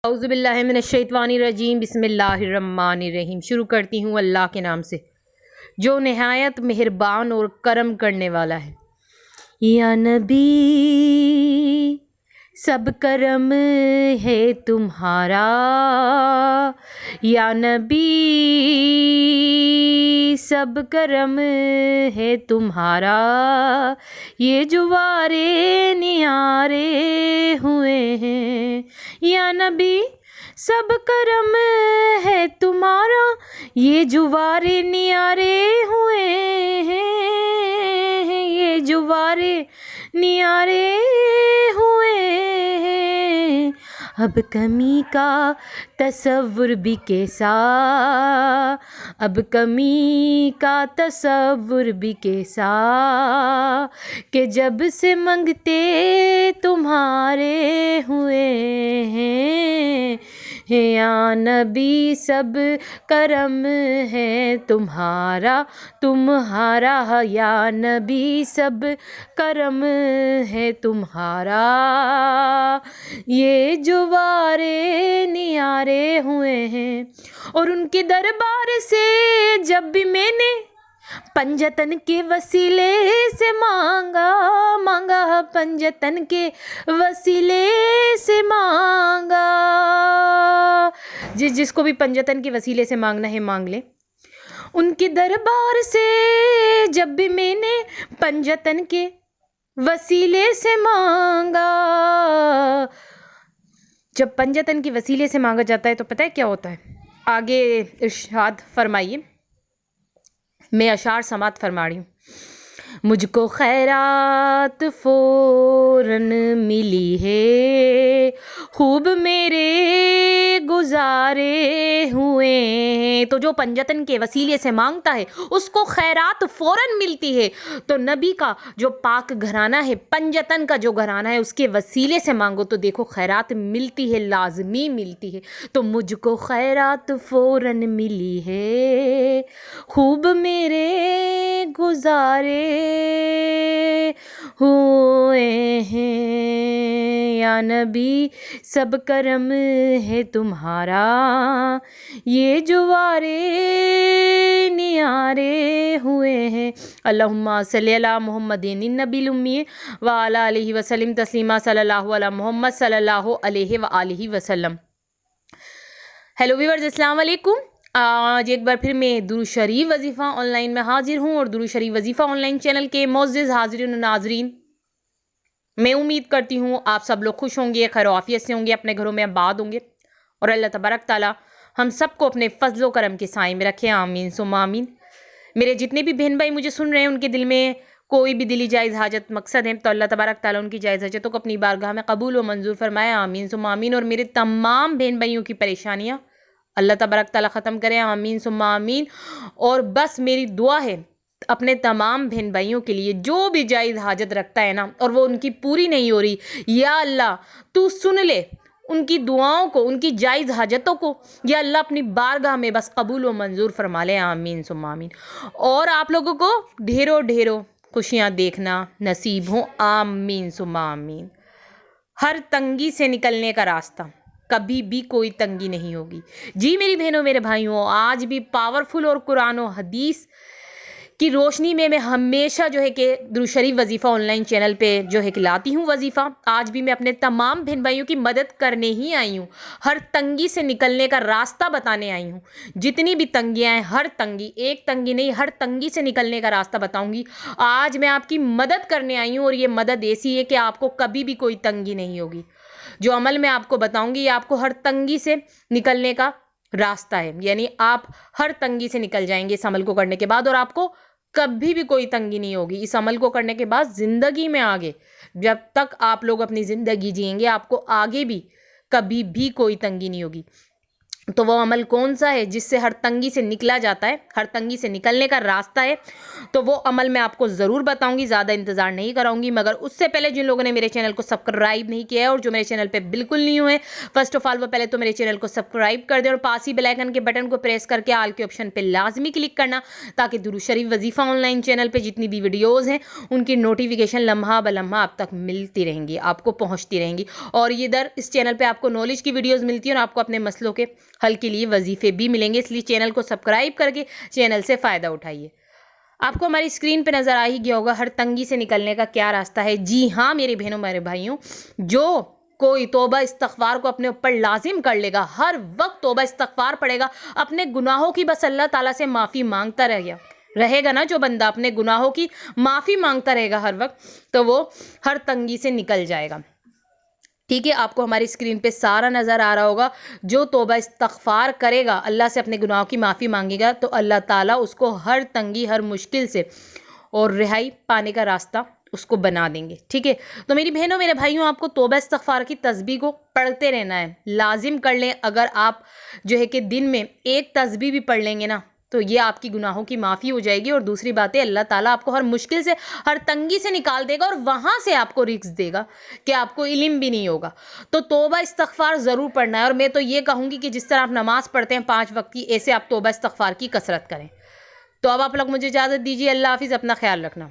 اعوذ باللہ من الشیطان الرجیم، بسم اللہ الرحمن الرحیم۔ شروع کرتی ہوں اللہ کے نام سے جو نہایت مہربان اور کرم کرنے والا ہے۔ یا نبی سب کرم ہے تمہارا، یا نبی سب کرم ہے تمہارا، یہ جو وارے نیارے ہوئے ہیں۔ یا نبی سب کرم ہے تمہارا، یہ جو وارے نیارے ہوئے ہیں، یہ جو وارے نیارے ہوئے ہیں۔ اب کمی کا تصور بھی کیسا، اب کمی کا تصور بھی کیسا، کہ جب سے منگتے تمہارے ہوئے ہیں۔ یا نبی سب کرم ہے تمہارا، تمہارا، یا نبی سب کرم ہے تمہارا، یہ جو وارے نیارے ہوئے ہیں۔ اور ان کے دربار سے جب بھی میں نے پنجتن کے وسیلے سے مانگا، پنجتن کے وسیلے سے مانگا، جس کو بھی پنجتن کے وسیلے سے مانگنا ہے مانگ لے۔ ان کے دربار سے جب بھی میں نے پنجتن کے وسیلے سے مانگا، جب پنجتن کے وسیلے سے مانگا جاتا ہے تو پتہ ہے کیا ہوتا ہے؟ آگے ارشاد فرمائیے، میں اشعار سماعت فرما رہی ہوں۔ مجھ کو خیرات فوراً ملی ہے، خوب میرے گزارے ہوئے ہیں۔ تو جو پنجتن کے وسیلے سے مانگتا ہے اس کو خیرات فوراً ملتی ہے۔ تو نبی کا جو پاک گھرانہ ہے، پنجتن کا جو گھرانہ ہے، اس کے وسیلے سے مانگو تو دیکھو خیرات ملتی ہے، لازمی ملتی ہے۔ تو مجھ کو خیرات فوراً ملی ہے، خوب میرے گزارے ہوئے ہیں۔ یا نبی سب کرم ہے تمہارا، یہ جو وارے نیارے ہوئے ہیں۔ اللہم صلی علی محمد النبی الامی وعلی آلہ وسلم تسلیما، صلی اللہ علی محمد صلی اللہ علیہ وآلہ وسلم۔ ہیلو ویورز، السلام علیکم۔ آج ایک بار پھر میں درود شریف وظیفہ آن لائن میں حاضر ہوں، اور درود شریف وظیفہ آن لائن چینل کے معزز حاضرین و ناظرین، میں امید کرتی ہوں آپ سب لوگ خوش ہوں گے، خیر و عافیت سے ہوں گے، اپنے گھروں میں آباد ہوں گے، اور اللہ تبارک تعالیٰ ہم سب کو اپنے فضل و کرم کے سائے میں رکھے، آمین ثم آمین۔ میرے جتنے بھی بہن بھائی مجھے سن رہے ہیں، ان کے دل میں کوئی بھی دلی جائز حاجت مقصد ہے تو اللہ تبارک تعالیٰ ان کی جائز حاجتوں کو اپنی بارگاہ میں قبول و منظور فرمائے، آمین ثم آمین۔ اور میرے تمام بہن بھائیوں کی پریشانیاں اللہ تبارک تعالیٰ ختم کرے، آمین ثم آمین۔ اور بس میری دعا ہے اپنے تمام بہن بھائیوں کے لیے جو بھی جائز حاجت رکھتا ہے نا، اور وہ ان کی پوری نہیں ہو رہی، یا اللہ تو سن لے ان کی دعاؤں کو، ان کی جائز حاجتوں کو، یا اللہ اپنی بارگاہ میں بس قبول و منظور فرما لے، آمین ثم آمین۔ اور آپ لوگوں کو ڈھیروں ڈھیروں خوشیاں دیکھنا نصیب ہوں، آمین ثم آمین۔ ہر تنگی سے نکلنے کا راستہ، کبھی بھی کوئی تنگی نہیں ہوگی۔ جی میری بہنوں میرے بھائیوں، آج بھی پاورفل اور قرآن و حدیث کی روشنی میں ہمیشہ جو ہے کہ درود شریف وظیفہ آن لائن چینل پہ جو ہے کہ لاتی ہوں وظیفہ۔ آج بھی میں اپنے تمام بہن بھائیوں کی مدد کرنے ہی آئی ہوں، ہر تنگی سے نکلنے کا راستہ بتانے آئی ہوں۔ جتنی بھی تنگیاں ہیں، ہر تنگی، ایک تنگی نہیں، ہر تنگی سے نکلنے کا راستہ بتاؤں گی۔ آج میں آپ کی مدد کرنے آئی ہوں، اور یہ مدد ایسی ہے کہ آپ کو کبھی بھی کوئی تنگی نہیں ہوگی۔ جو عمل میں آپ کو بتاؤں گی یہ آپ کو ہر تنگی سے نکلنے کا راستہ ہے، یعنی آپ ہر تنگی سے نکل جائیں گے اس عمل کو کرنے کے بعد، اور آپ کو کبھی بھی کوئی تنگی نہیں ہوگی۔ اس عمل کو کرنے کے بعد زندگی میں آگے جب تک آپ لوگ اپنی زندگی جئیں گے، آپ کو آگے بھی کبھی بھی کوئی تنگی نہیں ہوگی۔ تو وہ عمل کون سا ہے جس سے ہر تنگی سے نکلا جاتا ہے، ہر تنگی سے نکلنے کا راستہ ہے؟ تو وہ عمل میں آپ کو ضرور بتاؤں گی، زیادہ انتظار نہیں کراؤں گی، مگر اس سے پہلے جن لوگوں نے میرے چینل کو سبسکرائب نہیں کیا ہے اور جو میرے چینل پہ بالکل نہیں ہوئے، فرسٹ آف آل وہ پہلے تو میرے چینل کو سبسکرائب کر دیں اور پاس ہی بیل آئیکن کے بٹن کو پریس کر کے آل کے آپشن پہ لازمی کلک کرنا، تاکہ درود شریف وظیفہ آن لائن چینل پہ جتنی بھی ویڈیوز ہیں ان کی نوٹیفیکیشن لمحہ بلمحہ آپ تک ملتی رہیں گی، آپ کو پہنچتی رہیں گی، اور اس چینل پہ آپ کو نالج کی ویڈیوز ملتی ہیں اور آپ کو اپنے مسئلوں کے حل کے لیے وظیفے بھی ملیں گے، اس لیے چینل کو سبسکرائب کر کے چینل سے فائدہ اٹھائیے۔ آپ کو ہماری اسکرین پہ نظر آ ہی گیا ہوگا ہر تنگی سے نکلنے کا کیا راستہ ہے۔ جی ہاں میری بہنوں میرے بھائیوں، جو کوئی توبہ استغفار کو اپنے اوپر لازم کر لے گا، ہر وقت توبہ استغفار پڑے گا، اپنے گناہوں کی بس اللہ تعالیٰ سے معافی مانگتا رہے گا نا، جو بندہ اپنے گناہوں کی معافی مانگتا رہے گا ہر وقت، تو وہ ہر تنگی سے نکل جائے گا۔ ٹھیک ہے، آپ کو ہماری اسکرین پہ سارا نظر آ رہا ہوگا، جو توبہ استغفار کرے گا، اللہ سے اپنے گناہوں کی معافی مانگے گا، تو اللہ تعالیٰ اس کو ہر تنگی، ہر مشکل سے اور رہائی پانے کا راستہ اس کو بنا دیں گے۔ ٹھیک ہے، تو میری بہنوں میرے بھائیوں، آپ کو توبہ استغفار کی تسبیح کو پڑھتے رہنا ہے، لازم کر لیں۔ اگر آپ جو ہے کہ دن میں ایک تسبیح بھی پڑھ لیں گے نا، تو یہ آپ کی گناہوں کی معافی ہو جائے گی، اور دوسری بات ہے اللہ تعالیٰ آپ کو ہر مشکل سے، ہر تنگی سے نکال دے گا، اور وہاں سے آپ کو رزق دے گا کہ آپ کو علم بھی نہیں ہوگا۔ تو توبہ استغفار ضرور پڑھنا ہے، اور میں تو یہ کہوں گی کہ جس طرح آپ نماز پڑھتے ہیں 5 وقت کی، ایسے آپ توبہ استغفار کی کثرت کریں۔ تو اب آپ لوگ مجھے اجازت دیجیے، اللہ حافظ، اپنا خیال رکھنا۔